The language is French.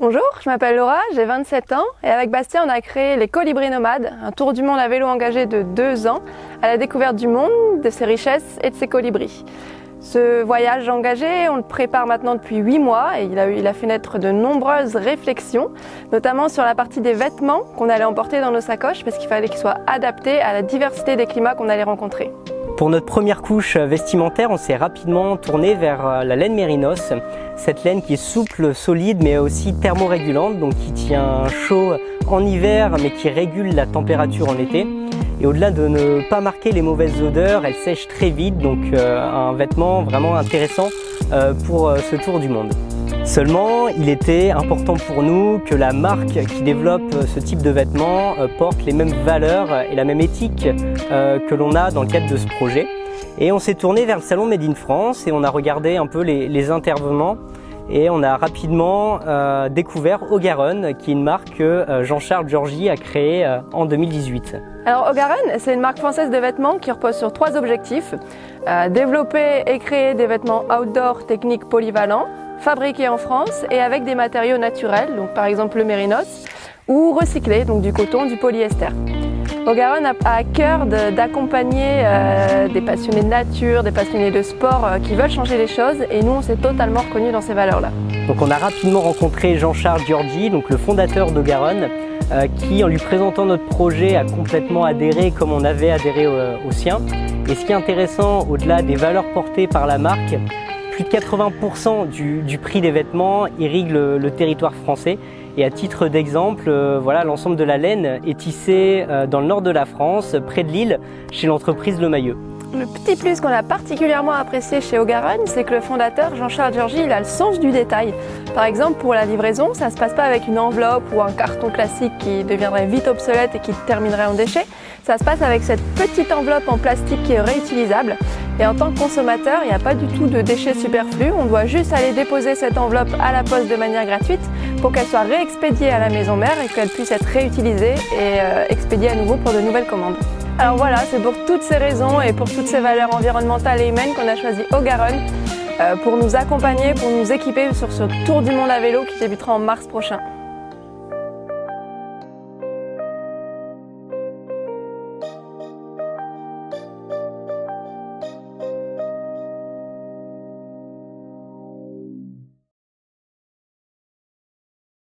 Bonjour, je m'appelle Laura, j'ai 27 ans et avec Bastien on a créé les Colibris Nomades, un tour du monde à vélo engagé de 2 ans à la découverte du monde, de ses richesses et de ses colibris. Ce voyage engagé, on le prépare maintenant depuis 8 mois et il a fait naître de nombreuses réflexions, notamment sur la partie des vêtements qu'on allait emporter dans nos sacoches parce qu'il fallait qu'ils soient adaptés à la diversité des climats qu'on allait rencontrer. Pour notre première couche vestimentaire, on s'est rapidement tourné vers la laine mérinos. Cette laine qui est souple, solide, mais aussi thermorégulante, donc qui tient chaud en hiver, mais qui régule la température en été. Et au-delà de ne pas marquer les mauvaises odeurs, elle sèche très vite, donc un vêtement vraiment intéressant pour ce tour du monde. Seulement, il était important pour nous que la marque qui développe ce type de vêtements porte les mêmes valeurs et la même éthique que l'on a dans le cadre de ce projet. Et on s'est tourné vers le salon Made in France et on a regardé un peu les intervenants et on a rapidement découvert Ogaron, qui est une marque que Jean-Charles Georgi a créée en 2018. Alors Ogaron, c'est une marque française de vêtements qui repose sur 3 objectifs. Développer et créer des vêtements outdoor techniques polyvalents, fabriqués en France et avec des matériaux naturels, donc par exemple le mérinos, ou recyclés, donc du coton, du polyester. Ogaron a à cœur d'accompagner des passionnés de nature, des passionnés de sport qui veulent changer les choses et nous on s'est totalement reconnus dans ces valeurs-là. Donc on a rapidement rencontré Jean-Charles Georgi, donc le fondateur d'Ogaron, qui en lui présentant notre projet a complètement adhéré comme on avait adhéré au sien. Et ce qui est intéressant, au-delà des valeurs portées par la marque, plus de 80% du prix des vêtements irrigue le territoire français. Et à titre d'exemple, voilà, l'ensemble de la laine est tissé dans le nord de la France, près de Lille, chez l'entreprise Le Mailleux. Le petit plus qu'on a particulièrement apprécié chez Ogaron, c'est que le fondateur, Jean-Charles Georgi, il a le sens du détail. Par exemple, pour la livraison, ça ne se passe pas avec une enveloppe ou un carton classique qui deviendrait vite obsolète et qui terminerait en déchets. Ça se passe avec cette petite enveloppe en plastique qui est réutilisable. Et en tant que consommateur, il n'y a pas du tout de déchets superflus. On doit juste aller déposer cette enveloppe à la poste de manière gratuite pour qu'elle soit réexpédiée à la maison mère et qu'elle puisse être réutilisée et expédiée à nouveau pour de nouvelles commandes. Alors voilà, c'est pour toutes ces raisons et pour toutes ces valeurs environnementales et humaines qu'on a choisi Ogaron pour nous accompagner, pour nous équiper sur ce tour du monde à vélo qui débutera en mars prochain.